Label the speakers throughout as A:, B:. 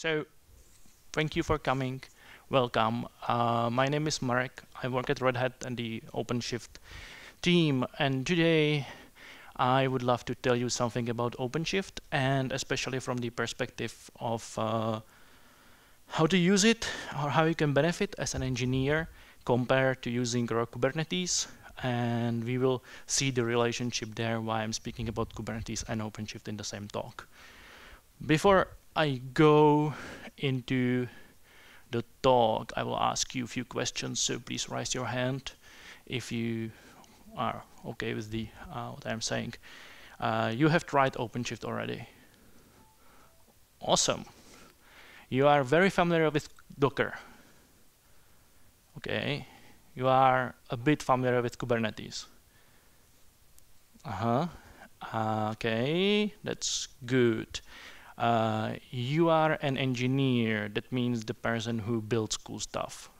A: So, thank you for coming. Welcome. My name is Marek. I work at Red Hat and the OpenShift team, and today I would love to tell you something about OpenShift, and especially from the perspective of how to use it or how you can benefit as an engineer compared to using Kubernetes. And we will see the relationship there, why I'm speaking about Kubernetes and OpenShift in the same talk. Before I go into the talk, I will ask you a few questions, so please raise your hand if you are okay with the what I'm saying. You have tried OpenShift already. Awesome. You are very familiar with Docker. Okay. You are a bit familiar with Kubernetes. Okay, that's good. You are an engineer. That means the person who builds cool stuff.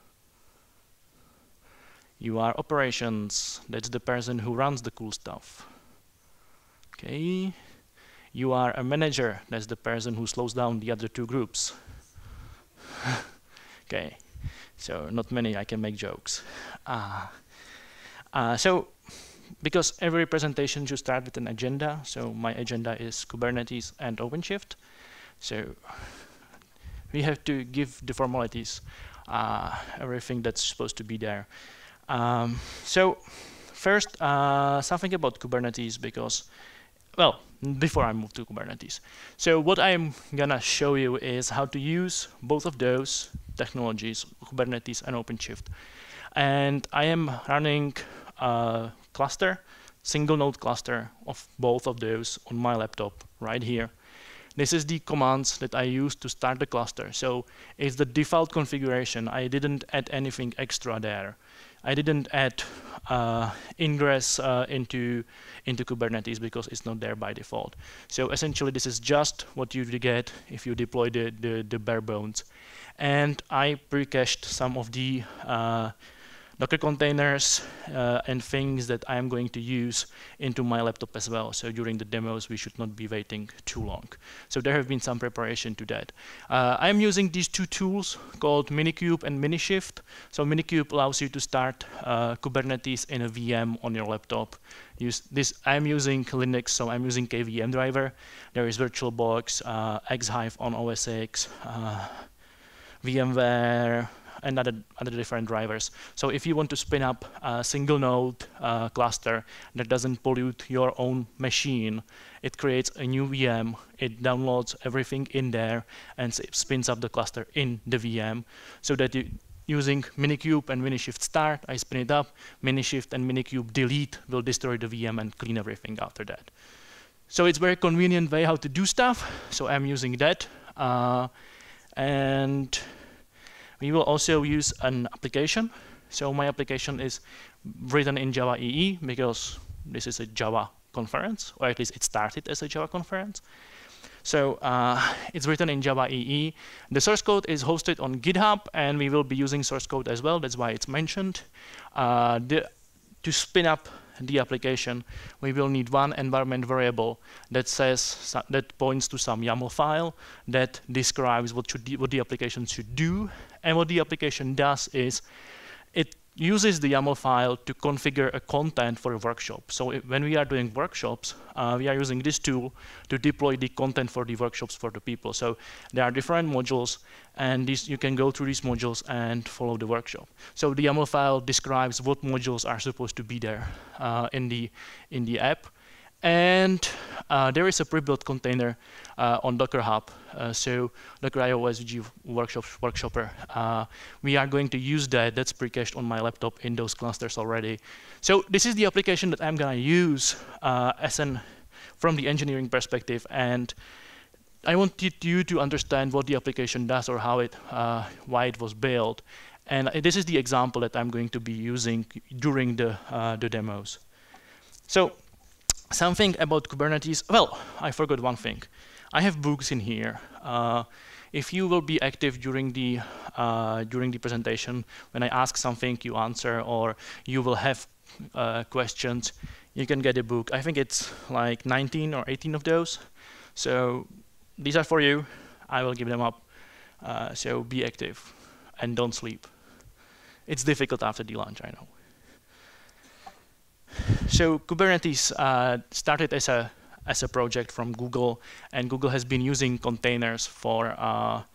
A: You are operations. That's the person who runs the cool stuff. Okay. You are a manager. That's the person who slows down the other two groups. Okay. So not many I can make jokes. So because every presentation should start with an agenda, so my agenda is Kubernetes and OpenShift. So we have to give the formalities, everything that's supposed to be there. So first, something about Kubernetes, because, well, before I move to Kubernetes. So what I'm gonna show you is how to use both of those technologies, Kubernetes and OpenShift. And I am running a cluster, single node cluster of both of those on my laptop right here. This is the commands that I use to start the cluster. So it's the default configuration. I didn't add anything extra there. I didn't add ingress into Kubernetes because it's not there by default. So essentially, this is just what you get if you deploy the bare bones. And I pre-cached some of the Docker containers and things that I am going to use into my laptop as well. So during the demos, we should not be waiting too long. So there have been some preparation to that. I am using these two tools called Minikube and Minishift. So Minikube allows you to start Kubernetes in a VM on your laptop. I'm using Linux, so I'm using KVM driver. There is VirtualBox, Xhive on OS X, VMware, and other different drivers. So if you want to spin up a single node cluster that doesn't pollute your own machine, it creates a new VM, it downloads everything in there, and spins up the cluster in the VM, so that using Minikube and Minishift start, I spin it up, Minishift and Minikube delete will destroy the VM and clean everything after that. So it's a very convenient way how to do stuff, so I'm using that. And we will also use an application. So my application is written in Java EE because this is a Java conference, or at least it started as a Java conference. So it's written in Java EE. The source code is hosted on GitHub, and we will be using source code as well. That's why it's mentioned. To spin up the application, we will need one environment variable that points to some YAML file that describes what the application should do. And what the application does is it uses the YAML file to configure a content for a workshop. So when we are doing workshops, we are using this tool to deploy the content for the workshops for the people. So there are different modules, and you can go through these modules and follow the workshop. So the YAML file describes what modules are supposed to be there in the app. And there is a pre-built container on Docker Hub. So Docker IOSG Workshopper. We are going to use that. That's pre-cached on my laptop in those clusters already. So this is the application that I'm going to use from the engineering perspective. And I wanted you to understand what the application does or why it was built. And this is the example that I'm going to be using during the demos. So something about Kubernetes. Well, I forgot one thing. I have books in here. If you will be active during the presentation, when I ask something, you answer, or you will have questions, you can get a book. I think it's like 19 or 18 of those. So these are for you. I will give them up. So be active and don't sleep. It's difficult after the lunch, I know. So Kubernetes started as a project from Google, and Google has been using containers for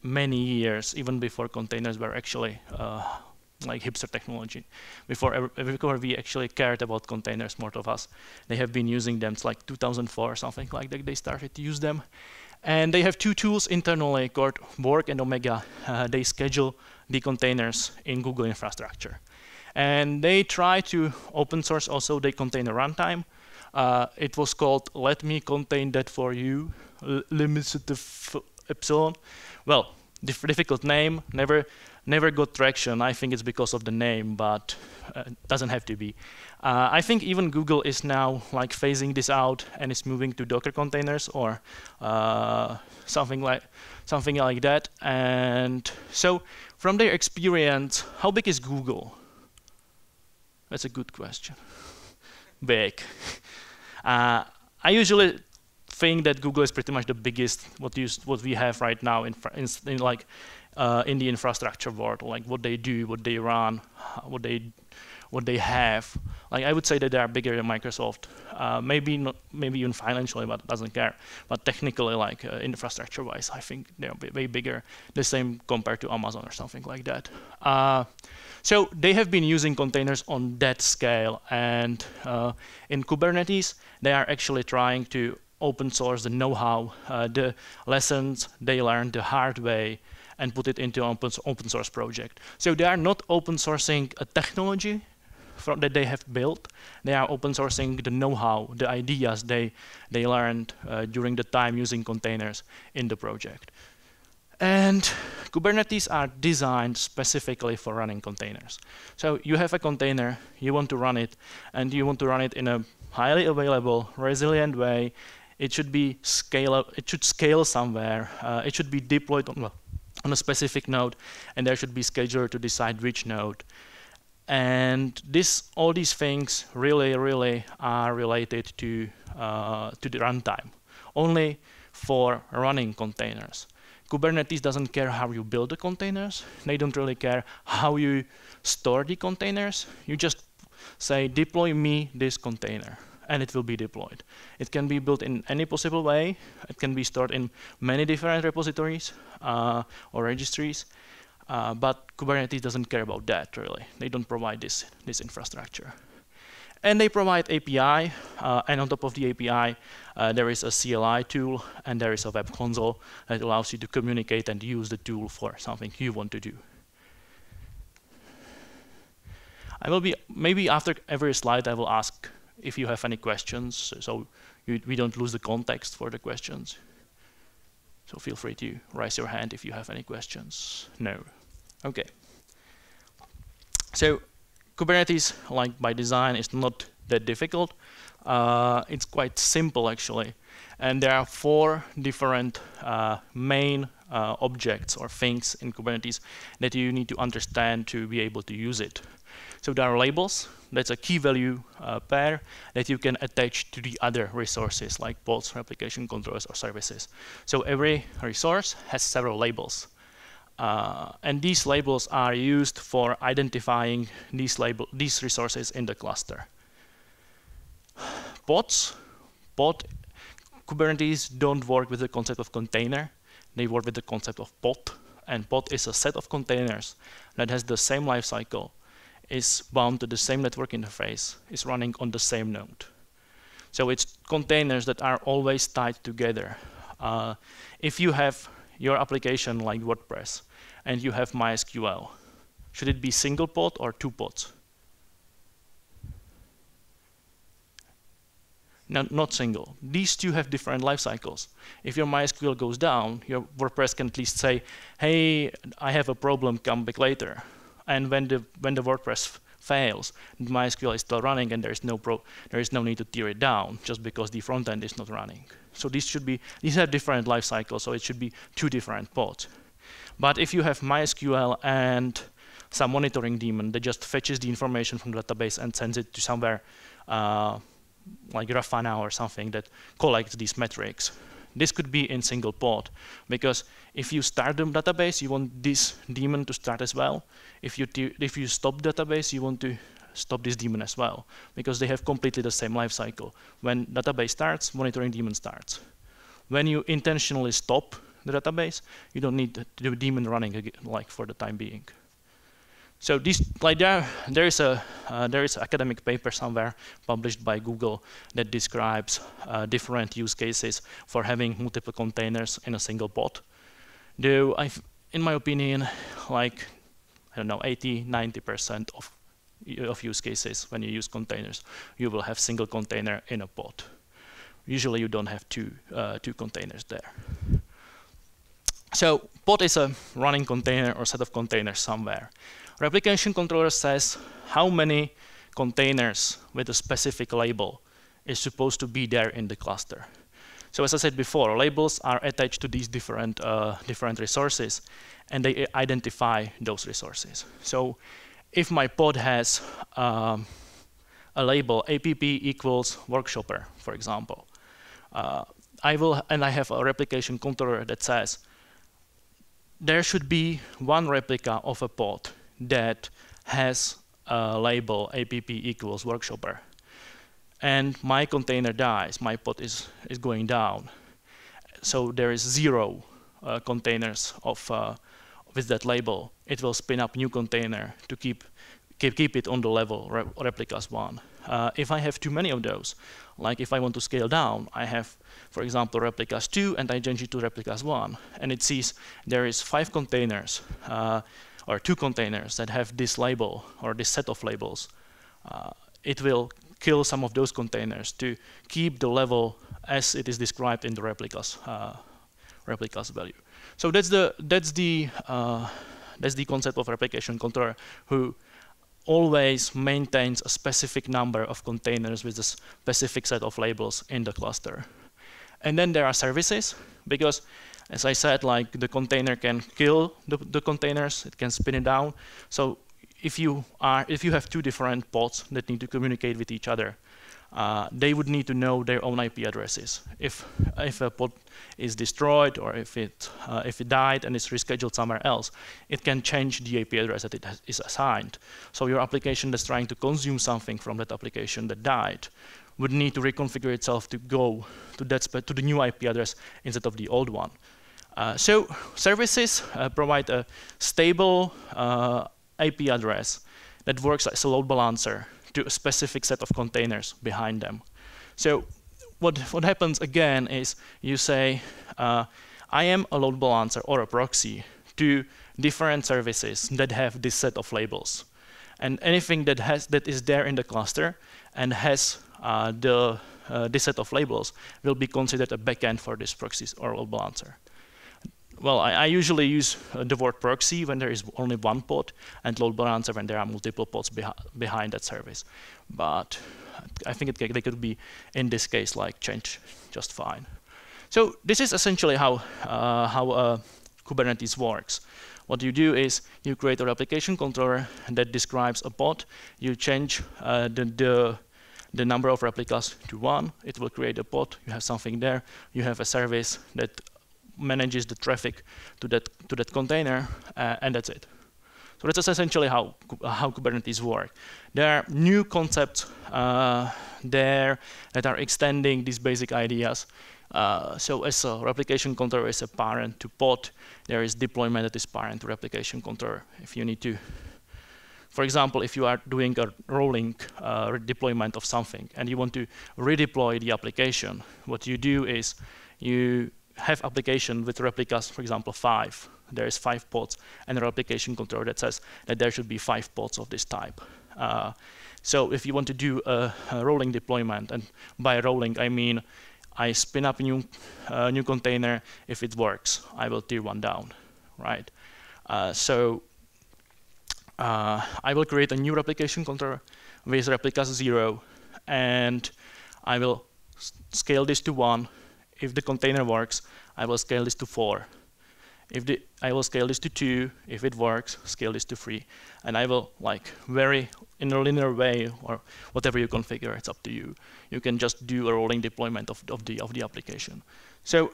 A: many years, even before containers were actually like hipster technology. Before we actually cared about containers, most of us, they have been using them. It's like 2004 or something like that. They started to use them, and they have two tools internally called Borg and Omega. They schedule the containers in Google infrastructure, and they try to open source also the container runtime. It was called "Let me contain that for you," limited epsilon. Well, difficult name, never got traction. I think it's because of the name, but it doesn't have to be. I think even Google is now like phasing this out and is moving to Docker containers or something like that. And so, from their experience, how big is Google? That's a good question. Big. I usually think that Google is pretty much the biggest what we have right now in the infrastructure world, like what they do, what they run, what they have. Like I would say that they are bigger than Microsoft. Maybe even financially, but doesn't care. But technically, like infrastructure-wise, I think they're way bigger. The same compared to Amazon or something like that. So they have been using containers on that scale, and in Kubernetes, they are actually trying to open source the know-how, the lessons they learned the hard way, and put it into an open source project. So they are not open sourcing a technology that they have built. They are open sourcing the know-how, the ideas they learned during the time using containers in the project. And Kubernetes are designed specifically for running containers. So you have a container, you want to run it, and you want to run it in a highly available, resilient way. It should be it should scale somewhere. It should be deployed on a specific node, and there should be scheduler to decide which node. And all these things really are related to the runtime, only for running containers. Kubernetes doesn't care how you build the containers. They don't really care how you store the containers. You just say, deploy me this container, and it will be deployed. It can be built in any possible way. It can be stored in many different repositories or registries. But Kubernetes doesn't care about that, really. They don't provide this infrastructure. And they provide API, and on top of the API, there is a CLI tool, and there is a web console that allows you to communicate and use the tool for something you want to do. Maybe after every slide, I will ask if you have any questions, so we don't lose the context for the questions. So feel free to raise your hand if you have any questions. No. Okay. So Kubernetes, like by design, is not that difficult. It's quite simple, actually. And there are 4 different main objects or things in Kubernetes that you need to understand to be able to use it. So there are labels. That's a key value pair that you can attach to the other resources like pods, replication controllers, or services. So every resource has several labels. And these labels are used for identifying these resources in the cluster. Kubernetes don't work with the concept of container. They work with the concept of pod. And pod is a set of containers that has the same life cycle, is bound to the same network interface, is running on the same node. So it's containers that are always tied together. If you have your application like WordPress and you have MySQL, should it be single pod or 2 pods? No, not single. These two have different life cycles. If your MySQL goes down, your WordPress can at least say, hey, I have a problem, come back later. And when the WordPress fails, MySQL is still running, and there is no need to tear it down just because the front end is not running. So these have different life cycles, so it should be 2 different pods. But if you have MySQL and some monitoring daemon that just fetches the information from the database and sends it to somewhere like Grafana or something that collects these metrics, This could be in single pod, because if you start the database, you want this daemon to start as well. If you stop database, you want to stop this daemon as well, because they have completely the same life cycle. When database starts, monitoring daemon starts. When you intentionally stop the database, you don't need the daemon running again, like for the time being. So this, like there is an academic paper somewhere published by Google that describes different use cases for having multiple containers in a single pod. Though, in my opinion, like I don't know, 80–90% of use cases when you use containers, you will have single container in a pod. Usually, you don't have two containers there. So pod is a running container or set of containers somewhere. Replication controller says how many containers with a specific label is supposed to be there in the cluster. So as I said before, labels are attached to these different resources, and they identify those resources. So if my pod has a label app equals workshopper, for example, I have a replication controller that says there should be one replica of a pod that has a label app equals workshopper, and my container dies, my pod is going down. So there is 0 containers with that label. It will spin up new container to keep it on the level replicas 1. If I have too many of those, like if I want to scale down, I have, for example, replicas 2, and I change it to replicas 1, and it sees there is 5 containers or 2 containers that have this label or this set of labels. It will kill some of those containers to keep the level as it is described in the replicas value. So that's the concept of replication controller, who always maintains a specific number of containers with a specific set of labels in the cluster. And then there are services, because as I said, like the container can kill the containers, it can spin it down. So if you have 2 different pods that need to communicate with each other, they would need to know their own IP addresses. If a pod is destroyed, or if it died and is rescheduled somewhere else, it can change the IP address that it is assigned. So your application that's trying to consume something from that application that died would need to reconfigure itself to go to the new IP address instead of the old one. So services provide a stable IP address that works as a load balancer to a specific set of containers behind them. So what happens again is you say, I am a load balancer or a proxy to different services that have this set of labels. And anything that is there in the cluster and has this set of labels will be considered a backend for this proxy or load balancer. Well, I usually use the word proxy when there is only one pod, and load balancer when there are multiple pods behind that service. But I think they could be, in this case, like changed just fine. So this is essentially how Kubernetes works. What you do is you create a replication controller that describes a pod. You change the number of replicas to 1. It will create a pod. You have something there. You have a service that manages the traffic to that container, and that's it. So that's essentially how Kubernetes works. There are new concepts there that are extending these basic ideas. So as a replication controller is a parent to pod, there is deployment that is parent to replication controller. If you need to, for example, if you are doing a rolling deployment of something and you want to redeploy the application, what you do is you have application with replicas, for example, 5. There is 5 pods, and a replication controller that says that there should be 5 pods of this type. So if you want to do a rolling deployment, and by rolling I mean I spin up a new container. If it works, I will tier 1 down, right? So I will create a new replication controller with replicas 0, and I will scale this to 1. If the container works, I will scale this to 4. I will scale this to 2. If it works, scale this to 3, and I will like very in a linear way, or whatever you configure. It's up to you. You can just do a rolling deployment of the application. So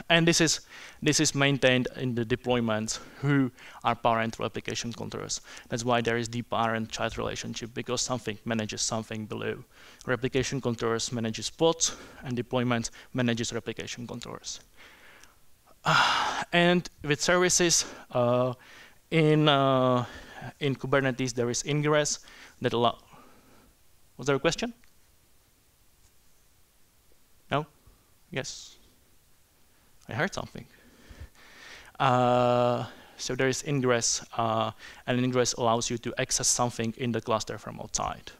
A: and this is maintained in the deployments who are parental application controllers. That's why there is the parent-child relationship, because something manages something below. Replication controllers manages pods, and deployment manages replication controllers. And with services in Kubernetes, there is ingress that allow. Was there a question? No? Yes. I heard something. So there is ingress, and ingress allows you to access something in the cluster from outside.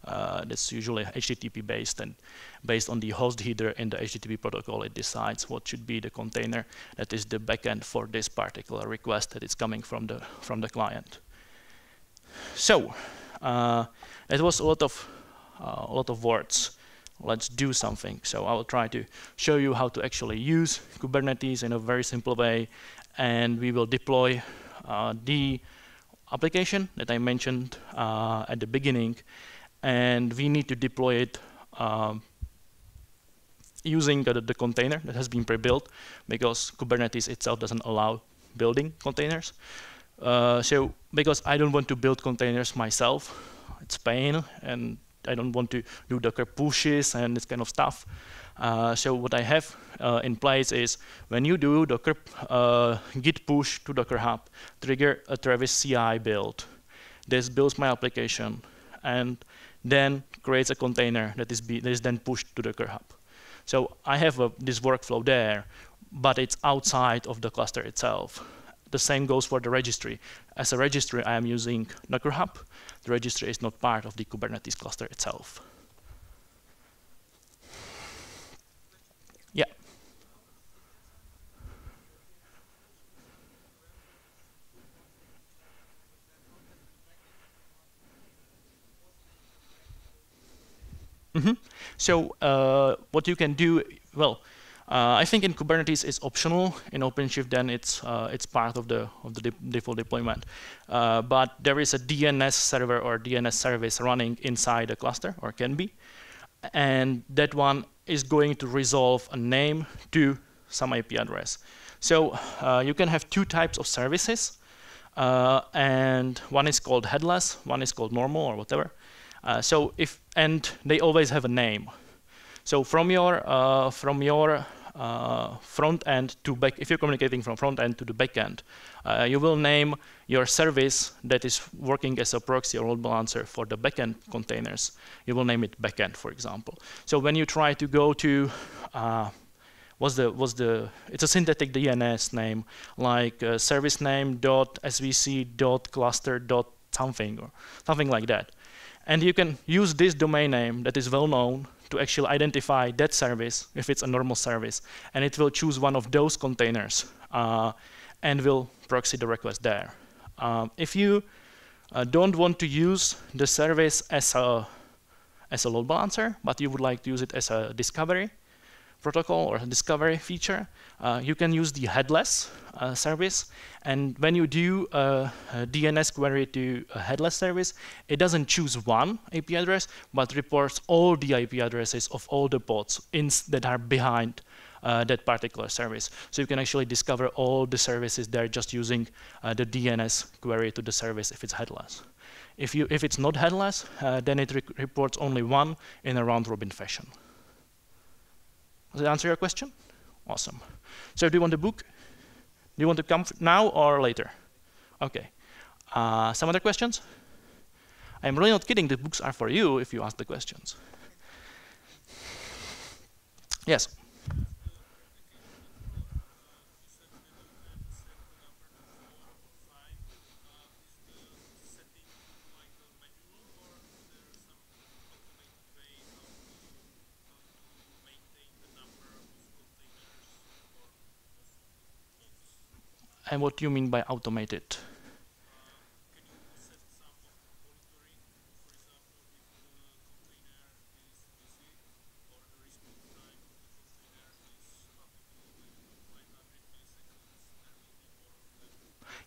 A: That's usually HTTP based, and based on the host header in the HTTP protocol, it decides what should be the container that is the backend for this particular request that is coming from the client. So it was a lot of words. Let's do something. So I will try to show you how to actually use Kubernetes in a very simple way, and we will deploy the application that I mentioned at the beginning. And we need to deploy it using the container that has been pre-built, because Kubernetes itself doesn't allow building containers. So because I don't want to build containers myself, it's pain, and I don't want to do Docker pushes and this kind of stuff. So what I have in place is, when you do Docker git push to Docker Hub, trigger a Travis CI build. This builds my application, and then creates a container that is then pushed to the Docker Hub. So I have this workflow there, but it's outside of the cluster itself. The same goes for the registry. As a registry, I am using Docker Hub. The registry is not part of the Kubernetes cluster itself. Yeah. So what you can do, well, I think in Kubernetes it's optional. In OpenShift, then it's part of the default deployment. But there is a DNS server or DNS service running inside a cluster, or can be, and that one is going to resolve a name to some IP address. So you can have 2 types of services, and one is called headless, one is called normal, or whatever. And they always have a name. So from your front end to back, if you're communicating from front end to the back end, you will name your service that is working as a proxy or load balancer for the backend containers. You will name it backend, for example. So when you try to go to it's a synthetic DNS name, like service name dot svc dot cluster dot something, or something like that. And you can use this domain name that is well known to actually identify that service, if it's a normal service, and it will choose one of those containers and will proxy the request there. If you don't want to use the service as a load balancer, but you would like to use it as a discovery protocol or a discovery feature, you can use the headless service. And when you do a DNS query to a headless service, it doesn't choose one IP address, but reports all the IP addresses of all the pods that are behind that particular service. So you can actually discover all the services there just using the DNS query to the service if it's headless. If it's not headless, then it reports only one in a round-robin fashion. Does that answer your question? Awesome. So do you want the book? Do you want to come now or later? Okay. Some other questions? I'm really not kidding. The books are for you if you ask the questions. Yes? And what do you mean by automated?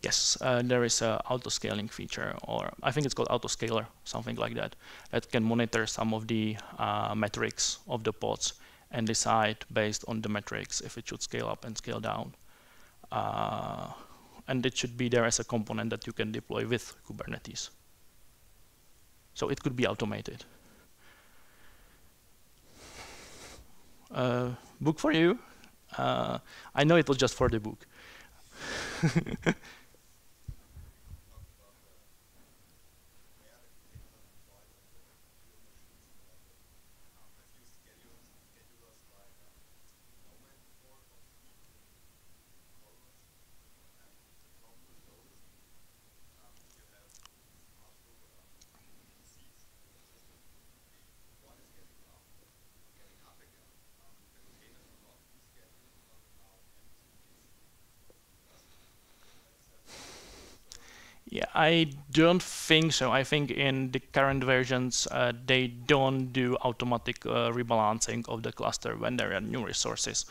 A: Yes, there is a auto-scaling feature, or I think it's called autoscaler, something like that, that can monitor some of the metrics of the pods and decide based on the metrics if it should scale up and scale down. And it should be there as a component that you can deploy with Kubernetes. So it could be automated. Book for you. I know it was just for the book. Yeah, I don't think so. I think in the current versions, they don't do automatic rebalancing of the cluster when there are new resources.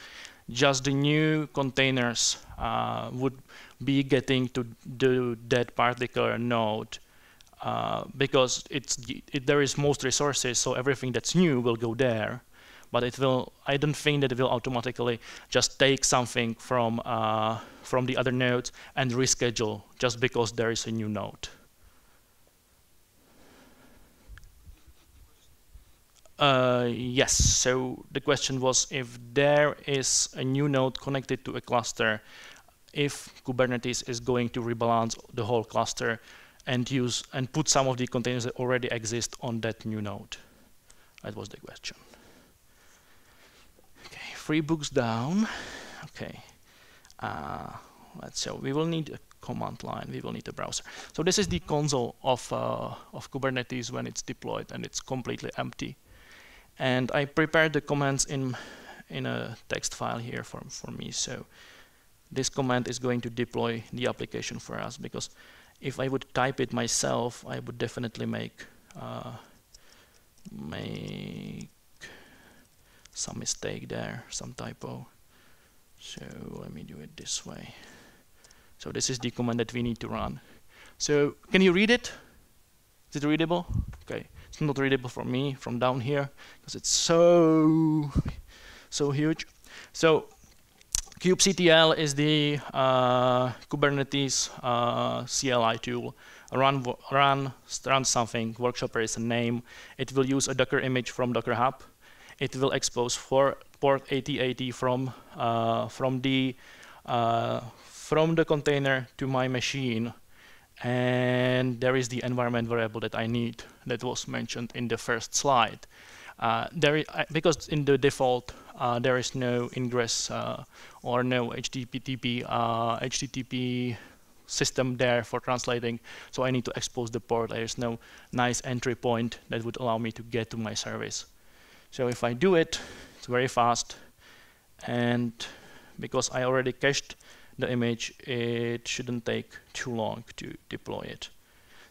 A: Just the new containers would be getting to do that particular node because there is most resources, so everything that's new will go there. But it will. I don't think that it will automatically just take something from the other nodes and reschedule just because there is a new node. Yes. So the question was if there is a new node connected to a cluster, if Kubernetes is going to rebalance the whole cluster and put some of the containers that already exist on that new node. That was the question. 3 books down. Okay. So we will need a command line. We will need a browser. So this is the console of Kubernetes when it's deployed and it's completely empty. And I prepared the commands in a text file here for me. So this command is going to deploy the application for us, because if I would type it myself, I would definitely make some mistake there, some typo. So let me do it this way. So this is the command that we need to run. So can you read it? Is it readable? Okay, it's not readable for me from down here because it's so huge. So kubectl is the Kubernetes CLI tool. Run something. Workshopper is a name. It will use a Docker image from Docker Hub. It will expose port 8080 from the container to my machine, and there is the environment variable that I need that was mentioned in the first slide. Because in the default there is no ingress or no HTTP system there for translating, so I need to expose the port. There is no nice entry point that would allow me to get to my service. So if I do it, it's very fast, and because I already cached the image, it shouldn't take too long to deploy it.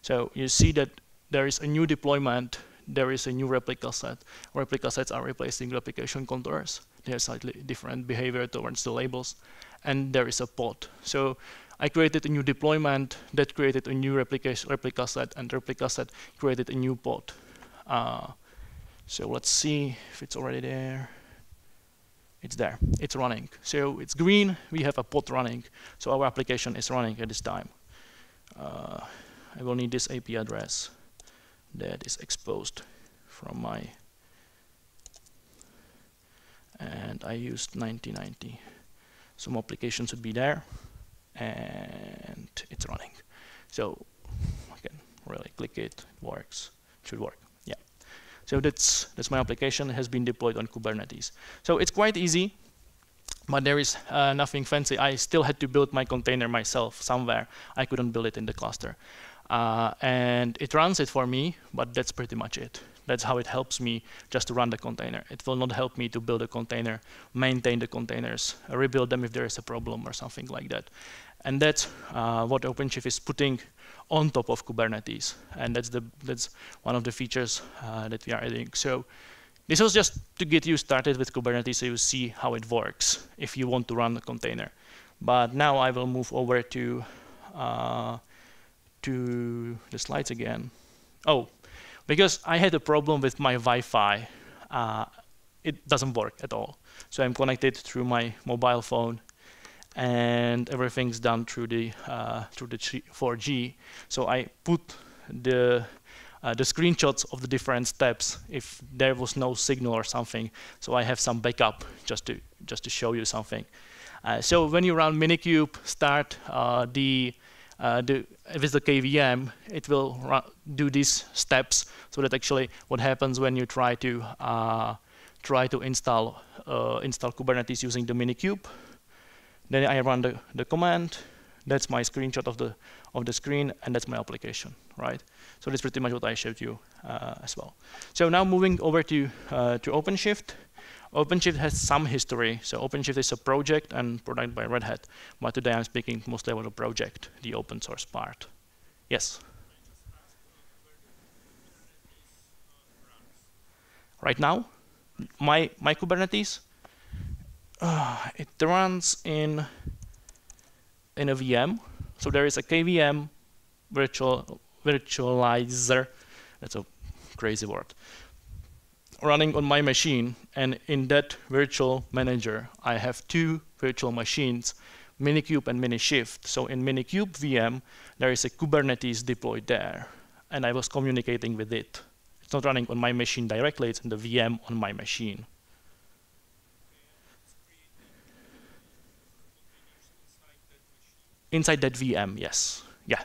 A: So you see that there is a new deployment, there is a new replica set. Replica sets are replacing replication controllers. They have slightly different behavior towards the labels, and there is a pod. So I created a new deployment that created a new replica set, and replica set created a new pod. So let's see if it's already there. It's there. It's running. So it's green. We have a pod running. So our application is running at this time. I will need this AP address that is exposed from my, and I used 9090. Some application should be there, and it's running. So I can really click it. It works. It should work. So that's my application. It has been deployed on Kubernetes. So it's quite easy, but there is nothing fancy. I still had to build my container myself somewhere. I couldn't build it in the cluster. And it runs it for me, but that's pretty much it. That's how it helps me just to run the container. It will not help me to build a container, maintain the containers, rebuild them if there is a problem or something like that. And that's what OpenShift is putting on top of Kubernetes, and that's one of the features that we are adding. So this was just to get you started with Kubernetes, so you see how it works if you want to run a container. But now I will move over to to the slides again. Oh, because I had a problem with my Wi-Fi. It doesn't work at all. So I'm connected through my mobile phone, and everything's done through the 4G. So I put the screenshots of the different steps if there was no signal or something. So I have some backup just to show you something. So when you run Minikube start with the KVM, it will do these steps. So that actually what happens when you try to install Kubernetes using the Minikube. Then I run the command. That's my screenshot of the screen, and that's my application, right? So that's pretty much what I showed you as well. So now moving over to OpenShift. OpenShift has some history. So OpenShift is a project and product by Red Hat. But today I'm speaking mostly about the project, the open source part. Yes? Right now, my Kubernetes, it runs in a VM. So there is a KVM virtualizer. That's a crazy word. Running on my machine, and in that virtual manager, I have two virtual machines, Minikube and Minishift. So in Minikube VM, there is a Kubernetes deployed there, and I was communicating with it. It's not running on my machine directly, it's in the VM on my machine. Inside that VM, yes. Yeah.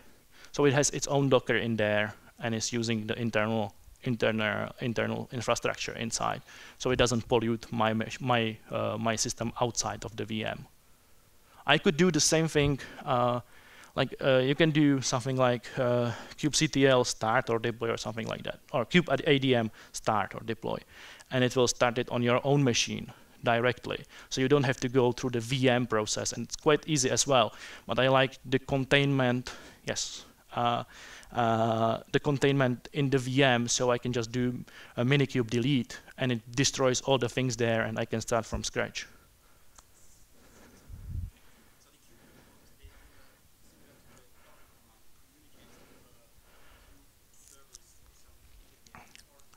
A: So it has its own Docker in there, and it's using the internal infrastructure inside, so it doesn't pollute my system outside of the VM. I could do the same thing, you can do something like kubectl start or deploy or something like that, or kubeadm start or deploy, and it will start it on your own machine directly. So you don't have to go through the VM process, and it's quite easy as well. But I like the containment, yes. The containment in the VM, so I can just do a Minikube delete, and it destroys all the things there, and I can start from scratch.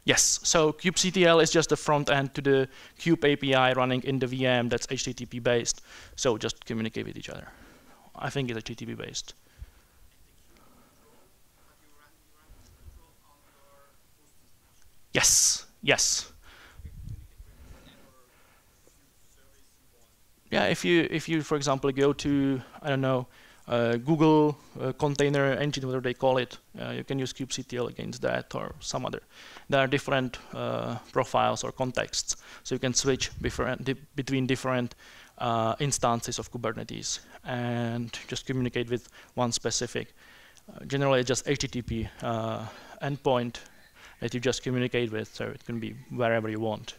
A: Yes, so kubectl is just the front end to the kube API running in the VM that's HTTP based, so just communicate with each other. I think it's HTTP based. Yes, yes. Yeah, if you for example go to, I don't know, Google container engine, whatever they call it, you can use kubectl against that or some other. There are different profiles or contexts, so you can switch between different instances of Kubernetes and just communicate with one specific. Generally, it's just HTTP endpoint that you just communicate with, so it can be wherever you want.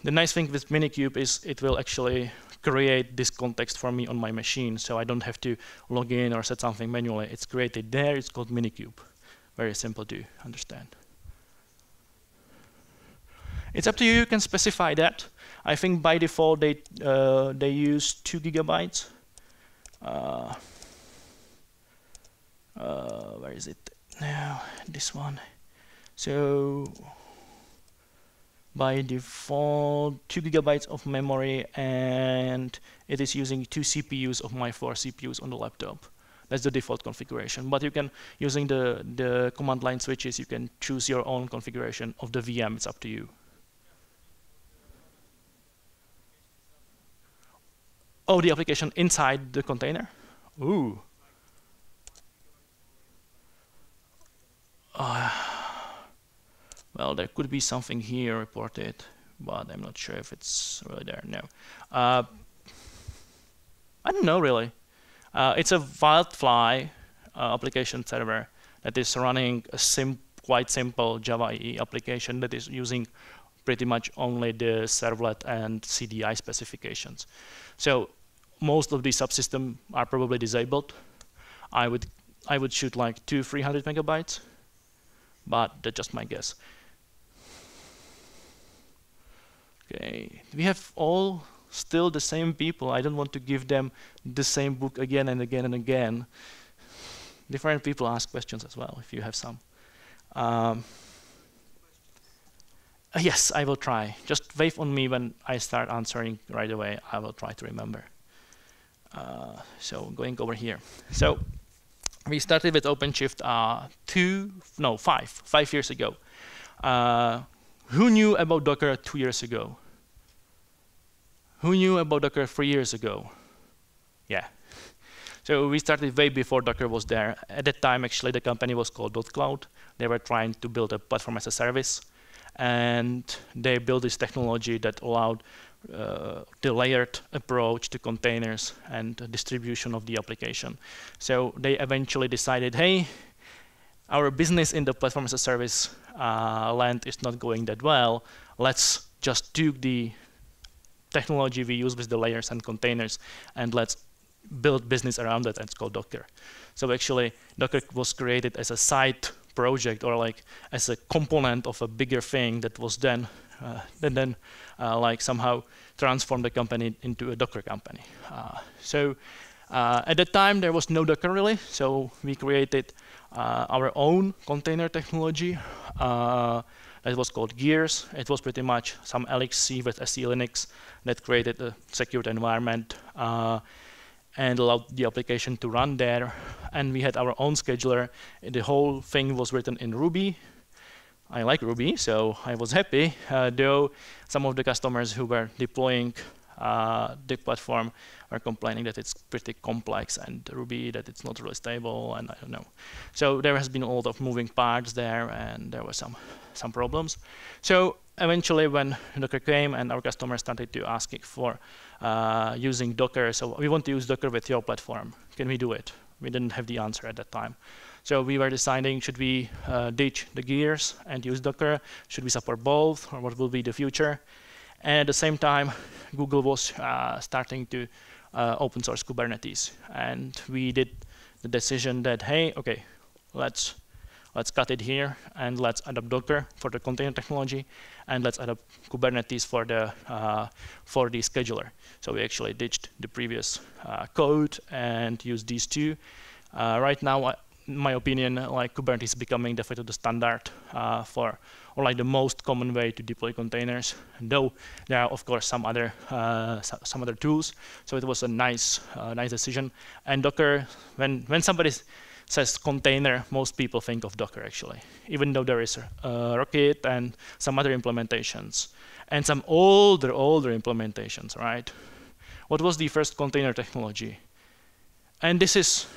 A: The nice thing with Minikube is it will actually create this context for me on my machine, so I don't have to log in or set something manually. It's created there, it's called Minikube. Very simple to understand. It's up to you, you can specify that. I think by default they use 2 gigabytes. Where is it now? This one. So by default 2 gigabytes of memory, and it is using 2 CPUs of my 4 CPUs on the laptop. That's the default configuration. But you can, using the command line switches, you can choose your own configuration of the VM. It's up to you. Oh, the application inside the container? Ooh. Well, there could be something here reported, but I'm not sure if it's really there. No. I don't know, really. It's a Wildfly application server that is running a quite simple Java EE application that is using pretty much only the servlet and CDI specifications. So most of these subsystems are probably disabled. I would shoot like 200-300 megabytes, but that's just my guess. Okay, we have all still the same people. I don't want to give them the same book again and again and again. Different people ask questions as well, if you have some. Yes, I will try. Just wave on me when I start answering right away. I will try to remember. So going over here. So we started with OpenShift 5 years ago. Who knew about Docker 2 years ago? Who knew about Docker 3 years ago? Yeah. So we started way before Docker was there. At that time, actually, the company was called .cloud. They were trying to build a platform as a service. And they built this technology that allowed the layered approach to containers and distribution of the application. So they eventually decided, hey, our business in the platform as a service land is not going that well. Let's just take the technology we use with the layers and containers, and let's build business around it, and it's called Docker. So actually, Docker was created as a side project, or like as a component of a bigger thing that was then like somehow transformed the company into a Docker company. So at the time there was no Docker really, so we created our own container technology that was called Gears. It was pretty much some LXC with SE Linux that created a secured environment and allowed the application to run there. And we had our own scheduler. The whole thing was written in Ruby. I like Ruby, so I was happy, though some of the customers who were deploying the platform are complaining that it's pretty complex, and Ruby, that it's not really stable, and I don't know. So there has been a lot of moving parts there, and there were some problems. So eventually when Docker came and our customers started to ask for using Docker, so we want to use Docker with your platform. Can we do it? We didn't have the answer at that time. So we were deciding, should we ditch the Gears and use Docker? Should we support both, or what will be the future? And at the same time, Google was starting to open source Kubernetes. And we did the decision that, hey, okay, let's cut it here, and let's adopt Docker for the container technology, and let's adopt Kubernetes for the scheduler. So we actually ditched the previous code and used these two. Right now, in my opinion, like Kubernetes is becoming definitely the standard or like the most common way to deploy containers. Though there are of course some other tools. So it was a nice decision. And Docker, when somebody says container, most people think of Docker actually, even though there is Rocket and some other implementations and some older implementations, right? What was the first container technology? And this is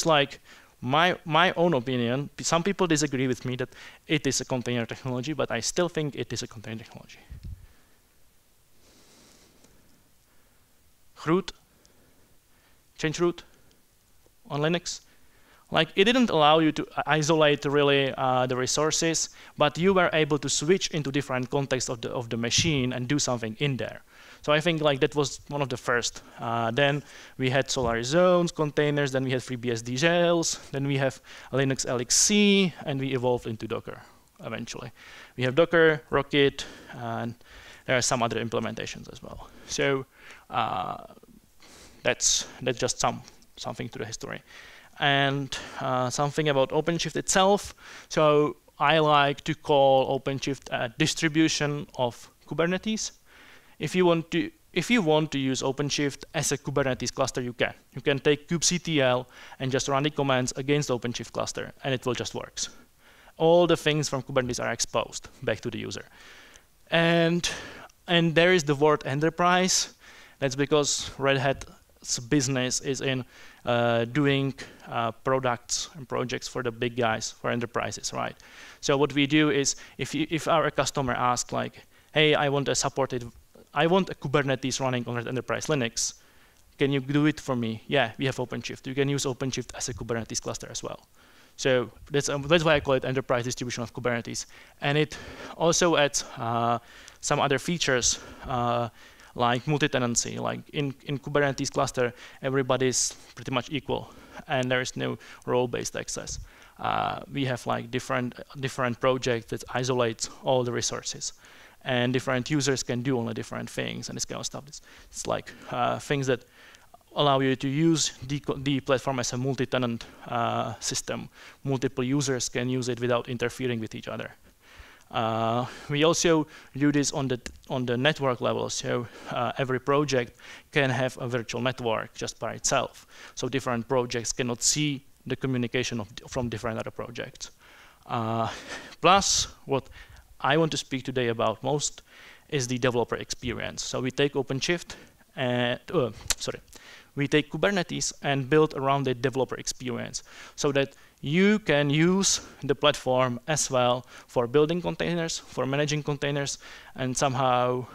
A: like my own opinion. Some people disagree with me that it is a container technology, but I still think it is a container technology. Root, change root on Linux. Like, it didn't allow you to isolate really the resources, but you were able to switch into different contexts of the machine and do something in there. So I think like that was one of the first. Then we had Solaris zones, containers, then we had FreeBSD shells, then we have Linux LXC, and we evolved into Docker eventually. We have Docker, Rocket, and there are some other implementations as well. So that's just something to the history. And something about OpenShift itself. So I like to call OpenShift a distribution of Kubernetes. If you want to use OpenShift as a Kubernetes cluster, you can. You can take kubectl and just run the commands against the OpenShift cluster, and it will just works. All the things from Kubernetes are exposed back to the user. And there is the word enterprise. That's because Red Hat's business is in doing products and projects for the big guys, for enterprises, right? So what we do is, if our customer asks like, hey, I want a Kubernetes running on Red Enterprise Linux, can you do it for me? Yeah, we have OpenShift. You can use OpenShift as a Kubernetes cluster as well. So that's why I call it enterprise distribution of Kubernetes. And it also adds some other features like multi-tenancy. Like in Kubernetes cluster, everybody's pretty much equal, and there is no role-based access. We have like different projects that isolates all the resources. and different users can do only different things and this kind of stuff. It's like things that allow you to use the platform as a multi-tenant system. Multiple users can use it without interfering with each other. We also do this on the network level, so every project can have a virtual network just by itself. So different projects cannot see the communication from different other projects. Plus, what I want to speak today about most is the developer experience. So we take OpenShift and we take Kubernetes and build around the developer experience so that you can use the platform as well for building containers, for managing containers, and somehow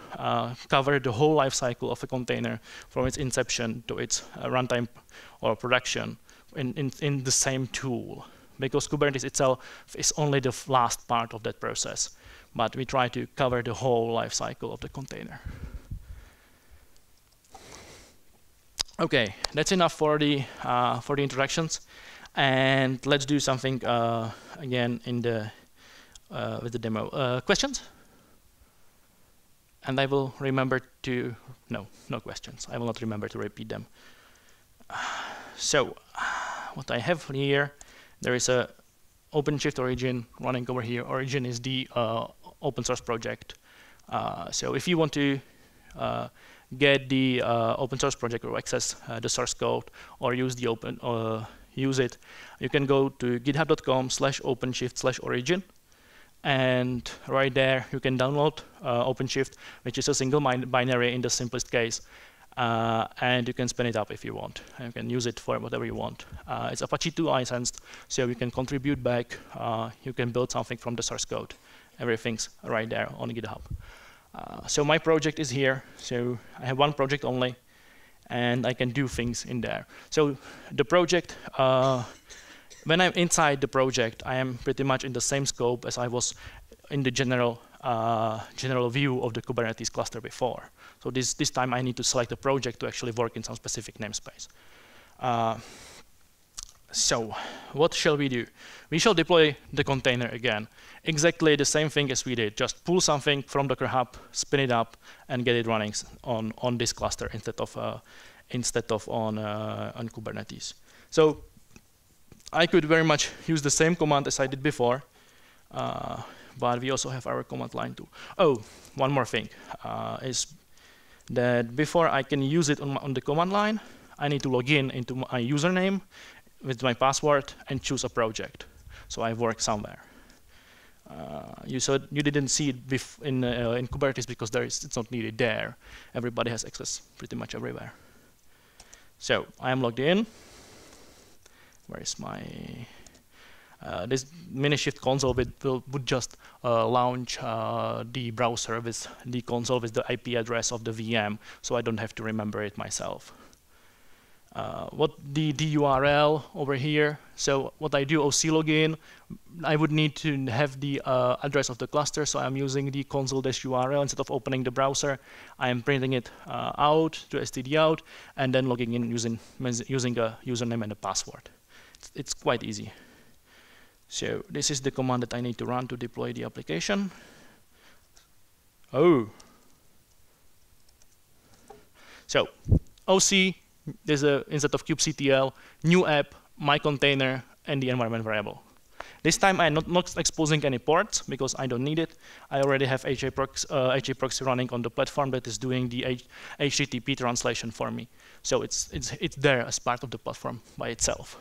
A: cover the whole life cycle of a container from its inception to its runtime or production in the same tool. Because Kubernetes itself is only the last part of that process, but we try to cover the whole life cycle of the container. Okay, that's enough for the introductions, and let's do something again in the with the demo. Questions? And I will remember to no questions. I will not remember to repeat them. So what I have here, there is a OpenShift Origin running over here. Origin is the open source project. So if you want to get the open source project or access the source code or use the use it, you can go to github.com/OpenShift/origin, and right there you can download OpenShift, which is a single binary in the simplest case, and you can spin it up if you want. You can use it for whatever you want. It's Apache 2 licensed, so you can contribute back. You can build something from the source code. Everything's right there on GitHub. So my project is here. So I have one project only, and I can do things in there. So the project, when I'm inside the project, I am pretty much in the same scope as I was in the general view of the Kubernetes cluster before. So this time I need to select a project to actually work in some specific namespace. So what shall we do? We shall deploy the container again. Exactly the same thing as we did. Just pull something from Docker Hub, spin it up, and get it running on this cluster instead of on Kubernetes. So I could very much use the same command as I did before, but we also have our command line too. Oh, one more thing is that before I can use it on the command line, I need to log in into my username with my password and choose a project. So I work somewhere. You didn't see it in Kubernetes because it's not needed there. Everybody has access pretty much everywhere. So I am logged in. Where is my this Minishift console would just launch the browser with the console with the IP address of the VM, so I don't have to remember it myself. What the URL over here, so what I do, OC login, I would need to have the address of the cluster, so I'm using the console-URL instead of opening the browser. I am printing it out to std out and then logging in using a username and a password. It's quite easy. So this is the command that I need to run to deploy the application. Oh. So OC, there's instead of kubectl, new app, my container, and the environment variable. This time I'm not exposing any ports because I don't need it. I already have HA proxy running on the platform that is doing the HTTP translation for me. So it's there as part of the platform by itself.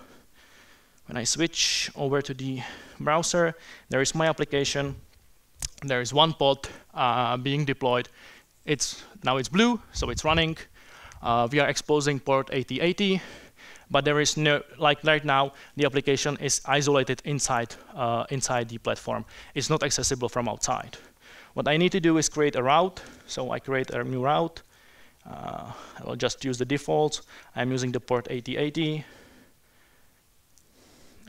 A: When I switch over to the browser, there is my application. There is one pod being deployed. Now it's blue, so it's running. We are exposing port 8080, but there is no, like right now, the application is isolated inside the platform. It's not accessible from outside. What I need to do is create a route. So I create a new route. I will just use the defaults. I'm using the port 8080.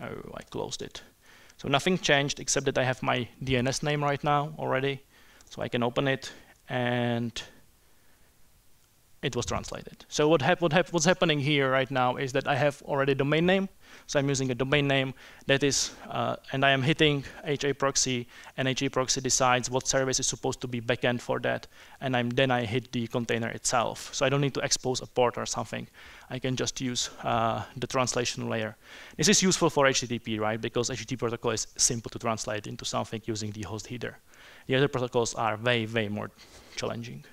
A: Oh, I closed it. So nothing changed except that I have my DNS name right now already. So I can open it and it was translated. So what's happening here right now is that I have already a domain name. So I'm using a domain name that is, and I am hitting HA proxy, and HA proxy decides what service is supposed to be backend for that, and then I hit the container itself. So I don't need to expose a port or something. I can just use the translation layer. This is useful for HTTP, right? Because HTTP protocol is simple to translate into something using the host header. The other protocols are way, way more challenging.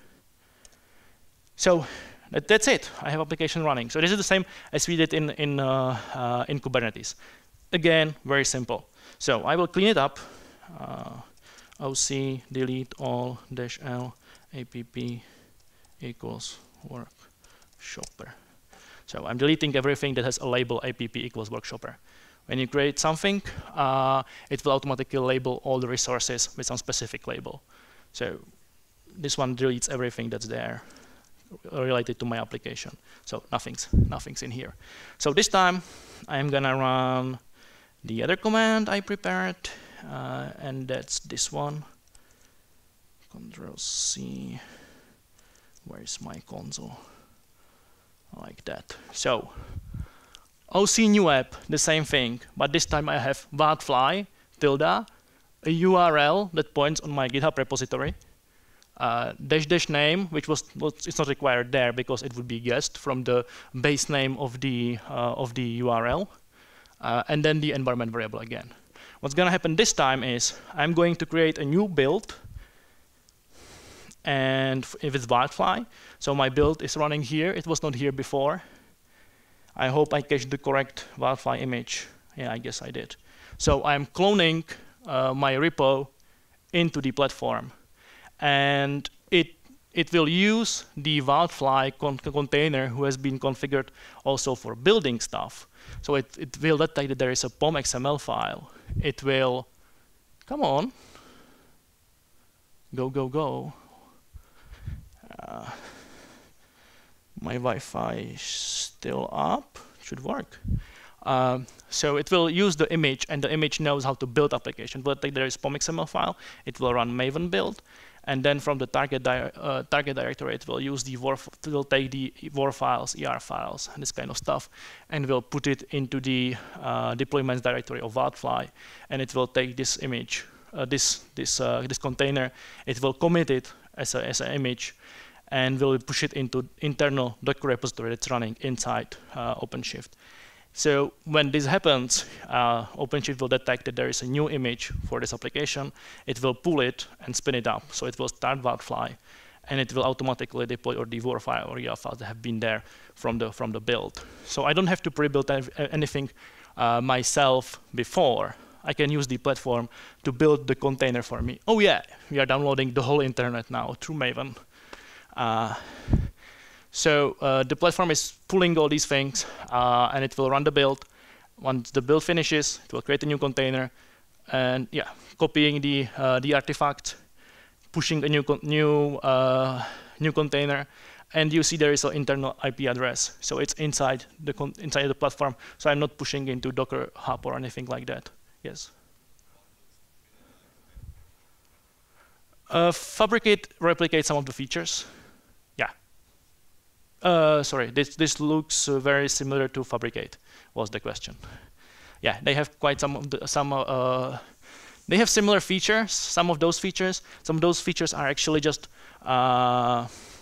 A: So that's it. I have application running. So this is the same as we did in Kubernetes. Again, very simple. So I will clean it up. OC delete all -l app equals workshopper. So I'm deleting everything that has a label app equals workshopper. When you create something, it will automatically label all the resources with some specific label. So this one deletes everything that's there related to my application. So nothing's in here. So this time I'm gonna run the other command I prepared, and that's this one. Control C. Where is my console? Like that. So OC new app, the same thing, but this time I have /fly tilde, a URL that points on my GitHub repository, dash name, which it's not required there because it would be guessed from the base name of the URL, and then the environment variable again. What's going to happen this time is I'm going to create a new build, and if it's /fly, so my build is running here. It was not here before. I hope I cached the correct /fly image. Yeah, I guess I did. So I'm cloning my repo into the platform, and it will use the /fly container who has been configured also for building stuff. So it will detect that there is a POM XML file. It will, come on, go. My Wi-Fi is still up. Should work. So it will use the image, and the image knows how to build application. But there is POM XML file. It will run Maven build, and then from the target directory, it will use will take the war files, ER files, and this kind of stuff, and will put it into the deployments directory of /fly, and it will take this image, this container. It will commit it as an image, and will push it into internal Docker repository that's running inside OpenShift. So when this happens, OpenShift will detect that there is a new image for this application. It will pull it and spin it up. So it will start /fly, and it will automatically deploy or the WAR file or ER files that have been there from the build. So I don't have to pre-build anything myself before. I can use the platform to build the container for me. Oh yeah, we are downloading the whole internet now through Maven. So the platform is pulling all these things, and it will run the build. Once the build finishes, it will create a new container, and yeah, copying the artifact, pushing a new container, and you see there is an internal IP address. So it's inside the platform. So I'm not pushing into Docker Hub or anything like that. Yes. Fabricate replicates some of the features. Sorry, this looks very similar to Fabricate, was the question. Yeah, they have quite they have similar features, some of those features. Some of those features are actually just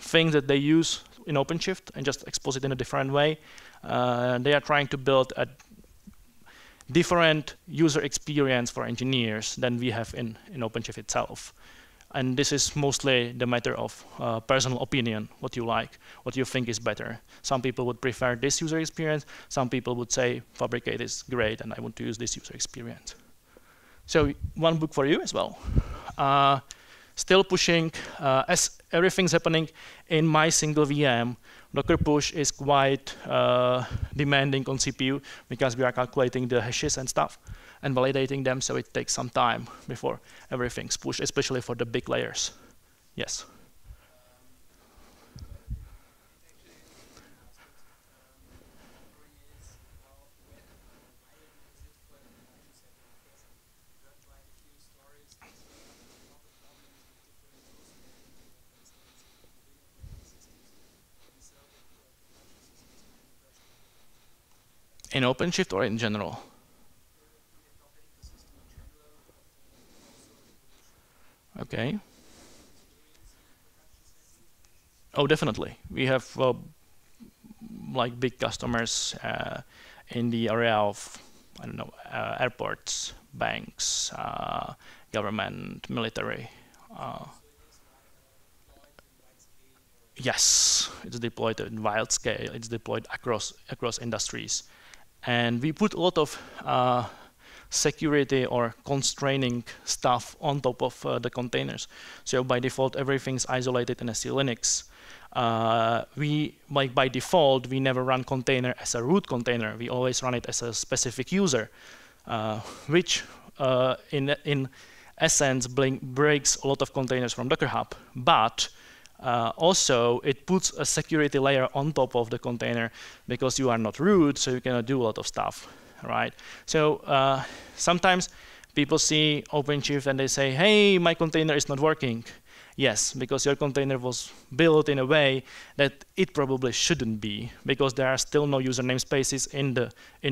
A: things that they use in OpenShift and just expose it in a different way. They are trying to build a different user experience for engineers than we have in OpenShift itself. And this is mostly the matter of personal opinion, what you like, what you think is better. Some people would prefer this user experience. Some people would say Fabricate is great, and I want to use this user experience. So one book for you as well. Still pushing, as everything's happening in my single VM, Docker push is quite demanding on CPU because we are calculating the hashes and stuff and validating them, so it takes some time before everything's pushed, especially for the big layers. Yes? In OpenShift or in general? Okay. Oh, definitely. We have like big customers in the area of, I don't know, airports, banks, government, military. Yes, it's deployed in wide scale. It's deployed across industries, and we put a lot of security or constraining stuff on top of the containers. So by default, everything's isolated in a C Linux. By default, we never run container as a root container. We always run it as a specific user, which in essence breaks a lot of containers from Docker Hub. But also, it puts a security layer on top of the container because you are not root, so you cannot do a lot of stuff, right? So sometimes people see OpenShift and they say, hey, my container is not working. Yes, because your container was built in a way that it probably shouldn't be, because there are still no user namespaces in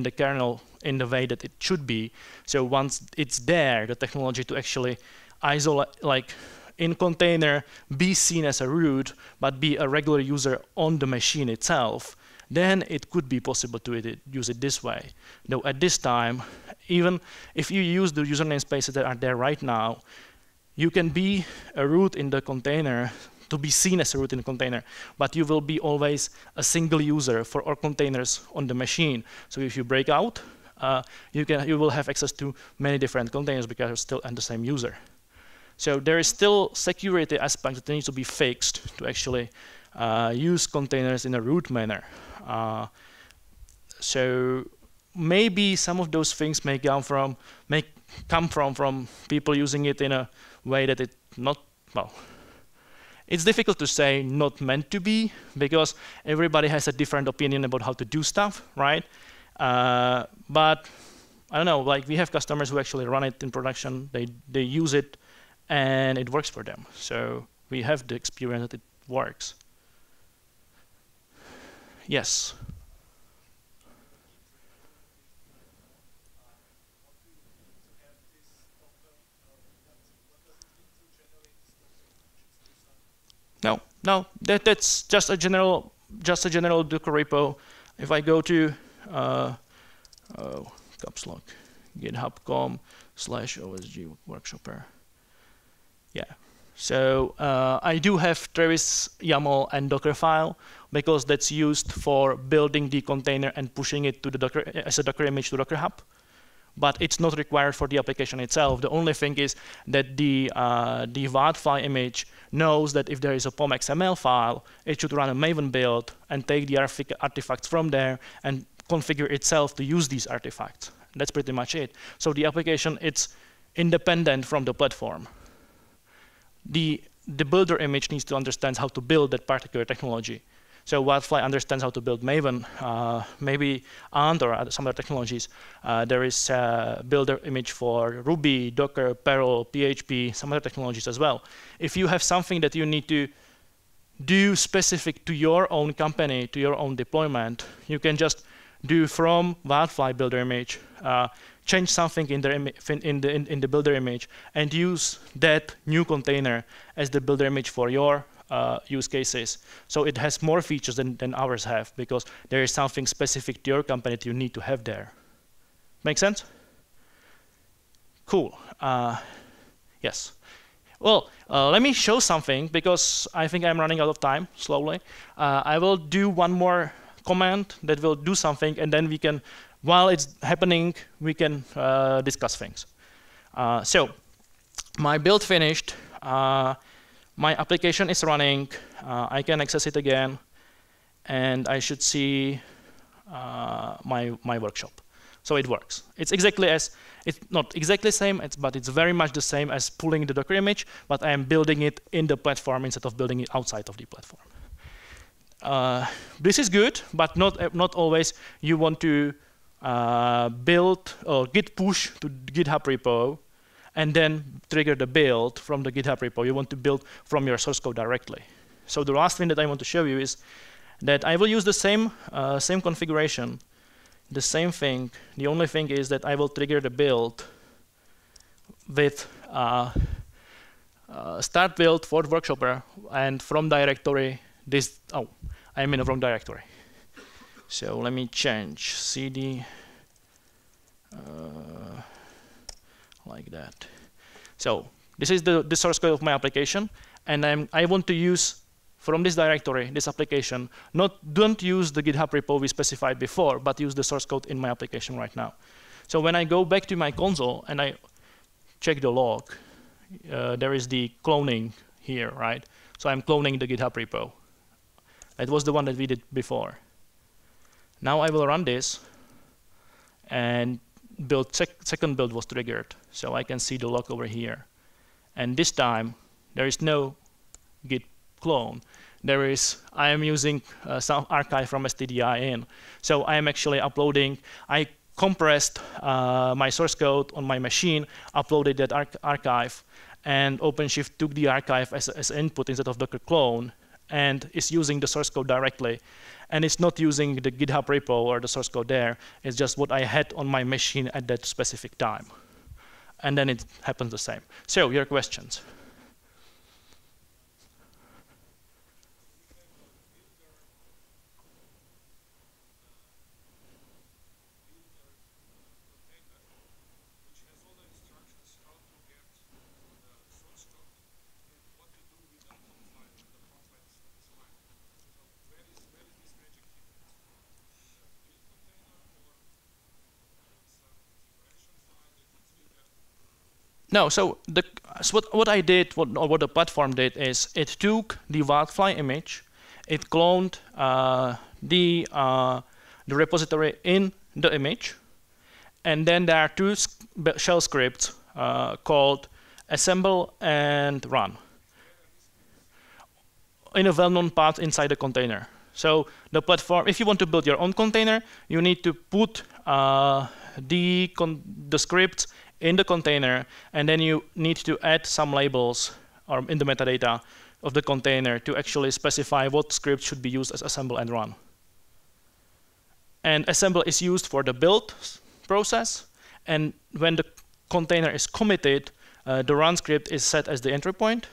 A: the kernel in the way that it should be. So once it's there, the technology to actually isolate, like in container, be seen as a root, but be a regular user on the machine itself, then it could be possible to use it this way. Though at this time, even if you use the user namespaces that are there right now, you can be a root in the container to be seen as a root in the container, but you will be always a single user for all containers on the machine. So if you break out, you will have access to many different containers because you're still the same user. So there is still security aspect that needs to be fixed to actually use containers in a root manner. So maybe some of those things may come from people using it in a way that it's not, well, it's difficult to say not meant to be, because everybody has a different opinion about how to do stuff, right? But I don't know, like we have customers who actually run it in production, they use it, and it works for them. So we have the experience that it works. Yes. No, that's just a general Docker repo. If I go to caps lock github.com/OSG workshopper. Yeah. So I do have Travis YAML and Docker file because that's used for building the container and pushing it to the Docker as a Docker image to Docker Hub. But it's not required for the application itself. The only thing is that the WAD image knows that if there is a POM XML file, it should run a Maven build and take the artifacts from there and configure itself to use these artifacts. That's pretty much it. So the application, it's independent from the platform. The builder image needs to understand how to build that particular technology. So Wildfly understands how to build Maven, maybe Ant or some other technologies. There is a builder image for Ruby, Docker, Perl, PHP, some other technologies as well. If you have something that you need to do specific to your own company, to your own deployment, you can just do from Wildfly builder image, change something in the builder image, and use that new container as the builder image for your use cases. So it has more features than ours have, because there is something specific to your company that you need to have there. Make sense? Cool. Yes. Well, let me show something, because I think I'm running out of time slowly. I will do one more command that will do something, and then we can, while it's happening, we can discuss things. So my build finished. My application is running. I can access it again, and I should see my workshop. So it works. It's not exactly the same, but it's very much the same as pulling the Docker image, but I am building it in the platform instead of building it outside of the platform. This is good, but not always you want to build or git push to GitHub repo and then trigger the build from the GitHub repo. You want to build from your source code directly. So the last thing that I want to show you is that I will use the same configuration the same thing. The only thing is that I will trigger the build with start build for workshopper, and from directory this. Oh, I'm in the wrong directory. So let me change cd like that. So this is the source code of my application, and I want to use from this directory this application. Don't use the GitHub repo we specified before, but use the source code in my application right now. So when I go back to my console and I check the log, there is the cloning here, right? So I'm cloning the GitHub repo. That was the one that we did before. Now I will run this, and second build was triggered, so I can see the log over here. And this time there is no git clone. I am using some archive from stdi in. So I am actually uploading. I compressed my source code on my machine, uploaded that archive, and OpenShift took the archive as input instead of Docker clone, and is using the source code directly. And it's not using the GitHub repo or the source code there. It's just what I had on my machine at that specific time. And then it happens the same. So your questions. No, so what I did, what the platform did, is it took the Wildfly image, it cloned the repository in the image, and then there are two shell scripts called assemble and run in a well-known path inside the container. So the platform, if you want to build your own container, you need to put the scripts in the container, and then you need to add some labels or in the metadata of the container to actually specify what script should be used as assemble and run. And assemble is used for the build process, and when the container is committed, the run script is set as the entry point.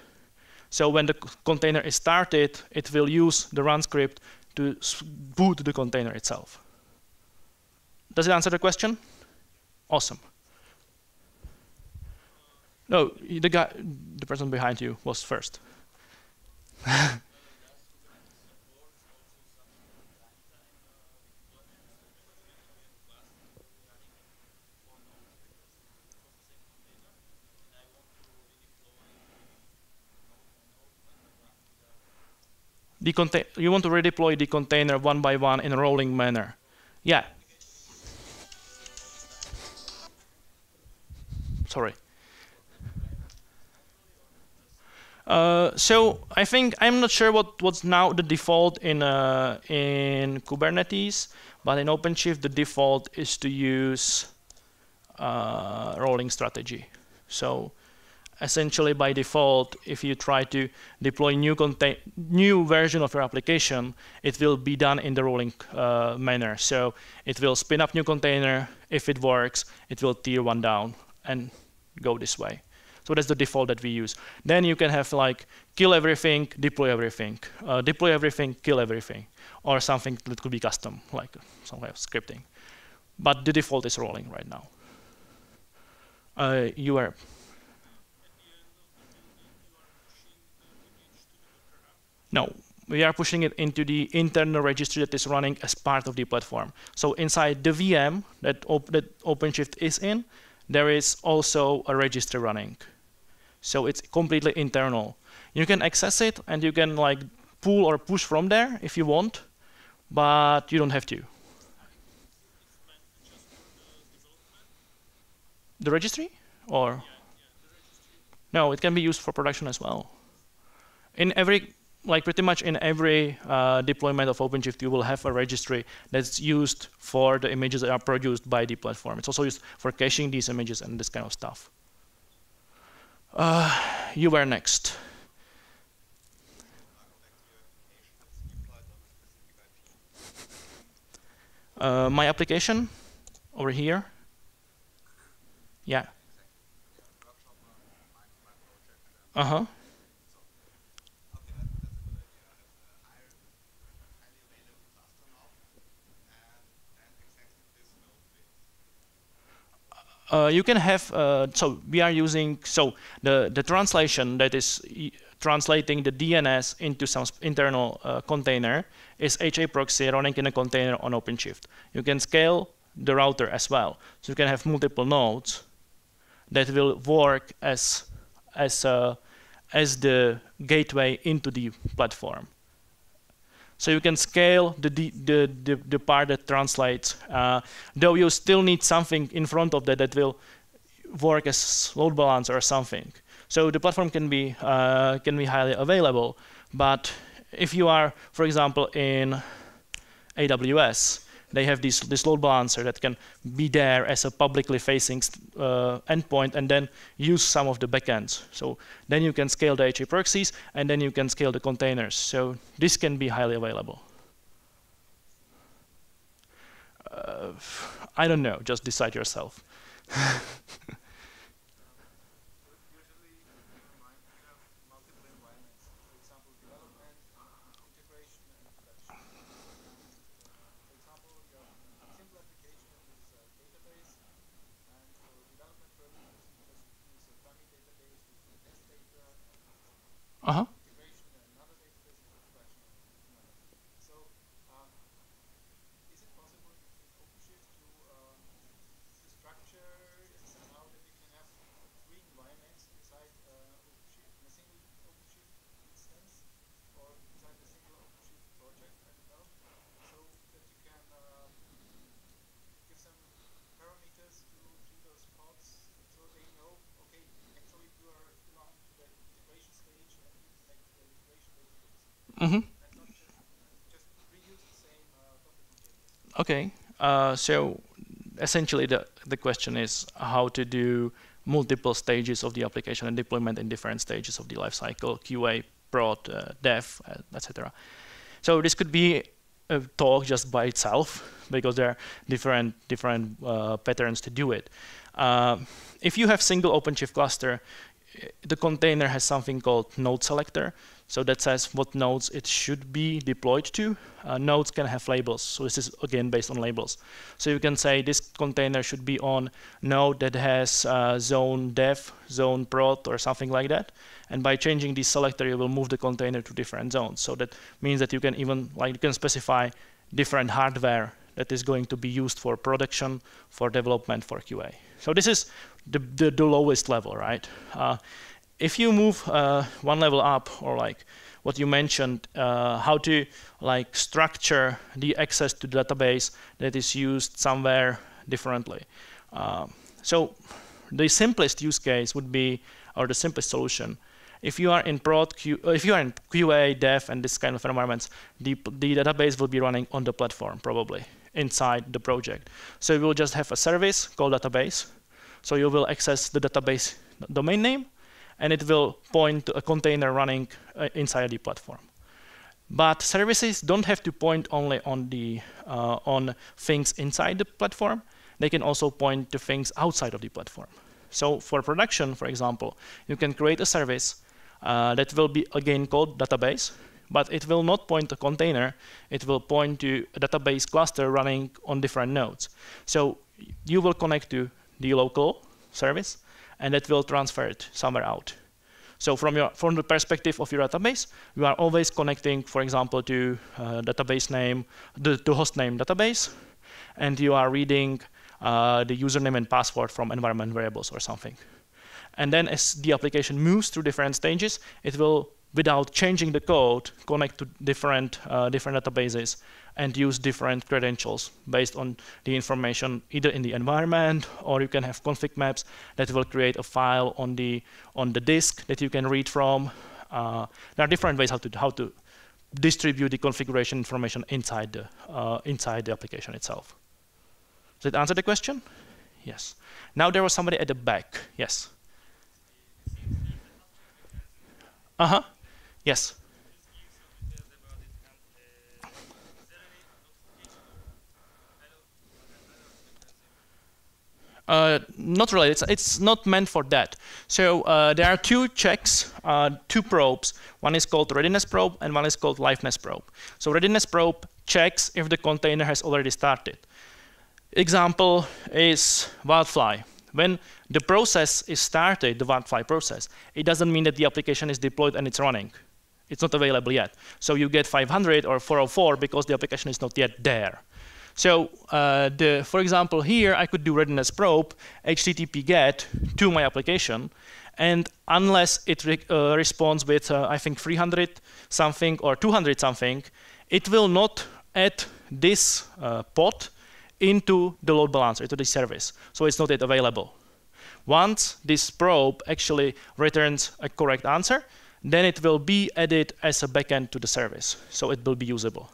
A: So when the container is started, it will use the run script to boot the container itself. Does it answer the question? Awesome. No, the person behind you was first. You want to redeploy the container one by one in a rolling manner. Yeah. Sorry. So I think I'm not sure what's now the default in Kubernetes, but in OpenShift the default is to use rolling strategy. So essentially by default, if you try to deploy new version of your application, it will be done in the rolling manner. So it will spin up new container. If it works, it will tier one down and go this way. So that's the default that we use. Then you can have like kill everything, deploy everything, kill everything, or something that could be custom, like some kind of scripting. But the default is rolling right now. You are. No, we are pushing it into the internal registry that is running as part of the platform. So inside the VM that OpenShift is in, there is also a registry running. So it's completely internal. You can access it and you can like pull or push from there if you want, but you don't have to. The registry? Or? No, it can be used for production as well. In every, like pretty much in every deployment of OpenShift, you will have a registry that's used for the images that are produced by the platform. It's also used for caching these images and this kind of stuff. You were next. My application over here. Yeah. Uh-huh. You can have, so we are using, so the translation that is translating the DNS into some internal container is HA proxy running in a container on OpenShift. You can scale the router as well. So you can have multiple nodes that will work as the gateway into the platform. So you can scale the part that translates, though you still need something in front of that that will work as load balancer or something. So the platform can be highly available, but if you are, for example, in AWS, they have this load balancer that can be there as a publicly facing endpoint and then use some of the backends. So then you can scale the HA proxies and then you can scale the containers. So this can be highly available. I don't know, just decide yourself. Uh-huh. Mm-hmm. Okay. So essentially the question is how to do multiple stages of the application and deployment in different stages of the lifecycle, QA, prod, dev, etc. So this could be a talk just by itself because there are different patterns to do it. If you have single OpenShift cluster, the container has something called node selector. So that says what nodes it should be deployed to. Nodes can have labels. So this is again based on labels. So you can say this container should be on node that has zone dev, zone prod, or something like that. And by changing this selector, you will move the container to different zones. So that means that you can even you can specify different hardware that is going to be used for production, for development, for QA. So this is the lowest level, right? If you move one level up, or like what you mentioned, how to structure the access to the database that is used somewhere differently. So the simplest use case would be, or the simplest solution, if you are in if you are in QA, dev, and this kind of environments, the database will be running on the platform probably inside the project. So you will just have a service called database. So you will access the database domain name, and it will point to a container running inside the platform. But services don't have to point only on things inside the platform. They can also point to things outside of the platform. So for production, for example, you can create a service that will be again called database, but it will not point to container. It will point to a database cluster running on different nodes. So you will connect to the local service, and that will transfer it somewhere out. So from the perspective of your database, you are always connecting, for example, to database name, to host name database, and you are reading the username and password from environment variables or something. And then as the application moves through different stages, it will, without changing the code, connect to different databases and use different credentials based on the information either in the environment, or you can have config maps that will create a file on the disk that you can read from. There are different ways how to distribute the configuration information inside the application itself. Does it answer the question? Yes. Now there was somebody at the back. Yes. Uh-huh. Yes. Not really. It's not meant for that. So there are two checks, two probes. One is called readiness probe, and one is called liveness probe. So readiness probe checks if the container has already started. Example is Wildfly. When the process is started, the Wildfly process, it doesn't mean that the application is deployed and it's running. It's not available yet. So you get 500 or 404 because the application is not yet there. So for example, here I could do readiness probe, HTTP GET to my application, and unless it responds with, I think, 300 something or 200 something, it will not add this pod into the load balancer, to the service. So it's not yet available. Once this probe actually returns a correct answer, then it will be added as a backend to the service. So it will be usable.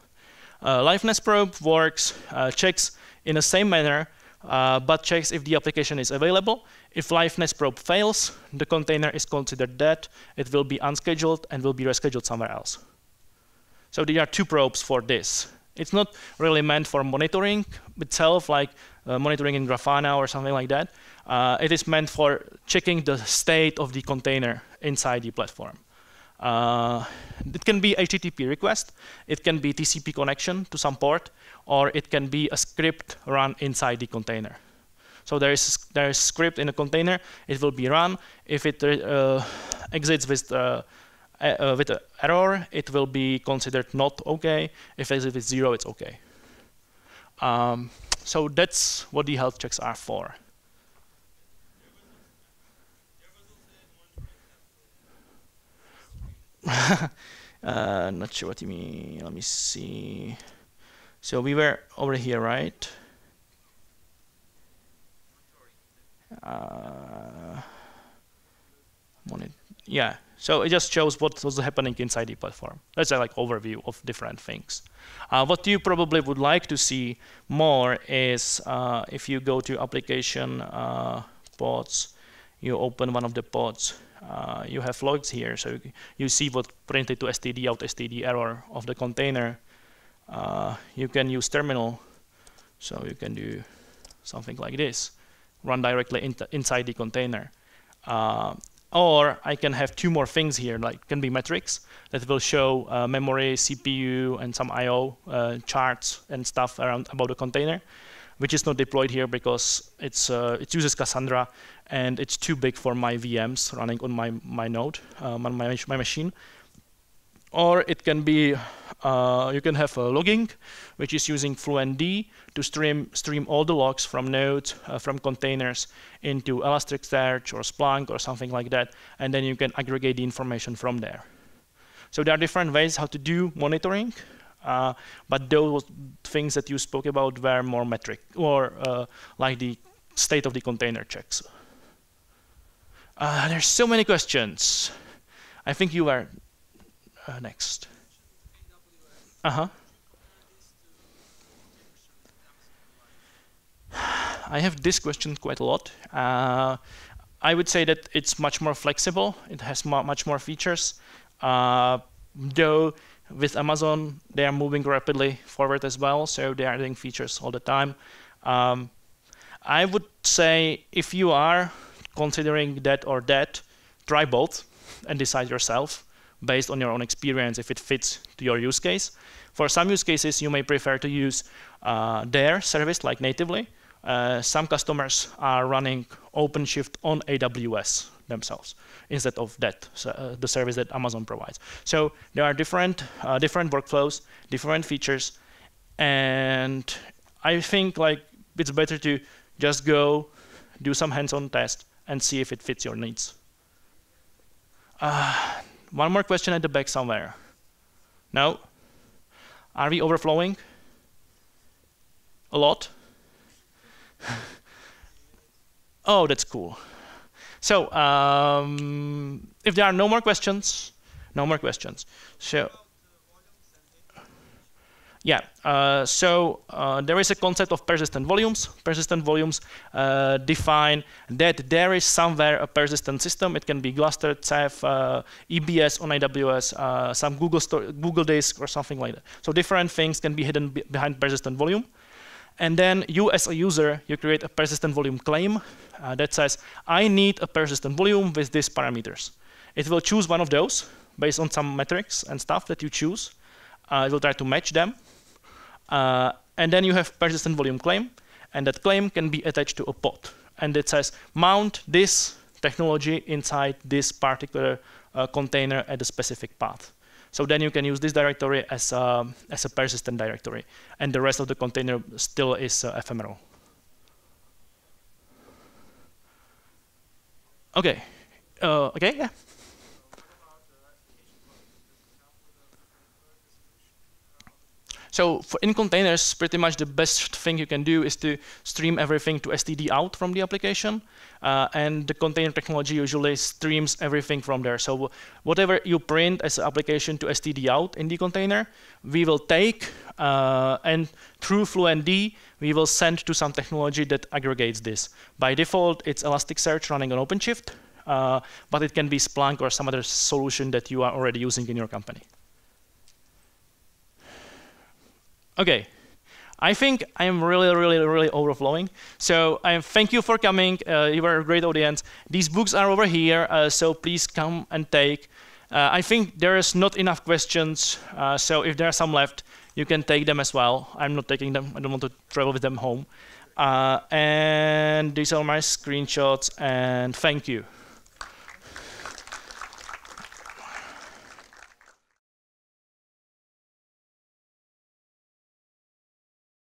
A: Liveness probe works, checks in the same manner, but checks if the application is available. If liveness probe fails, the container is considered dead. It will be unscheduled and will be rescheduled somewhere else. So there are two probes for this. It's not really meant for monitoring itself, like monitoring in Grafana or something like that. It is meant for checking the state of the container inside the platform. It can be HTTP request, it can be TCP connection to some port, or it can be a script run inside the container. So there is script in a container, it will be run. If it exits with an error, it will be considered not okay. If it exits with 0, it's okay. So that's what the health checks are for. Not sure what you mean. Let me see. So we were over here, right? Yeah. So it just shows what was happening inside the platform. That's a overview of different things. What you probably would like to see more is if you go to application pods, you open one of the pods. You have logs here, so you see what printed to std out std error of the container. You can use terminal, so you can do something like this, run directly inside the container. Or I can have two more things here, like can be metrics that will show memory, CPU, and some I/O charts and stuff around about the container, which is not deployed here because it uses Cassandra and it's too big for my VMs running on my node, on my machine. Or it can be you can have a logging, which is using FluentD to stream all the logs from nodes, from containers into Elasticsearch or Splunk or something like that, and then you can aggregate the information from there. So there are different ways how to do monitoring, but those things that you spoke about were more metric or like the state of the container checks. There's so many questions. I think you are next. I have this question quite a lot. I would say that it's much more flexible. It has much more features. Though with Amazon, they are moving rapidly forward as well, so they are adding features all the time. I would say if you are considering that or that, try both and decide yourself based on your own experience if it fits to your use case. For some use cases, you may prefer to use their service like natively. Some customers are running OpenShift on AWS themselves instead of that, the service that Amazon provides. So there are different workflows, different features, and I think it's better to just go do some hands-on test and see if it fits your needs. One more question at the back somewhere. No? Are we overflowing? A lot? Oh, that's cool. So, if there are no more questions, no more questions. So, yeah, there is a concept of persistent volumes. Persistent volumes define that there is somewhere a persistent system. It can be Gluster, Ceph, EBS on AWS, some Google Disk or something like that. So different things can be hidden behind persistent volume. And then you, as a user, you create a persistent volume claim that says, I need a persistent volume with these parameters. It will choose one of those based on some metrics and stuff that you choose. It will try to match them. And then you have persistent volume claim. And that claim can be attached to a pod. And it says, mount this technology inside this particular container at a specific path. So then you can use this directory as a persistent directory. And the rest of the container still is ephemeral. OK. OK, yeah. So in containers, pretty much the best thing you can do is to stream everything to std out from the application. And the container technology usually streams everything from there. So whatever you print as an application to std out in the container, we will take, and through fluentd, we will send to some technology that aggregates this. By default, it's Elasticsearch running on OpenShift, but it can be Splunk or some other solution that you are already using in your company. OK, I think I am really overflowing. So thank you for coming. You were a great audience. These books are over here, so please come and take. I think there is not enough questions, so if there are some left, you can take them as well. I'm not taking them. I don't want to travel with them home. And these are my screenshots, and thank you.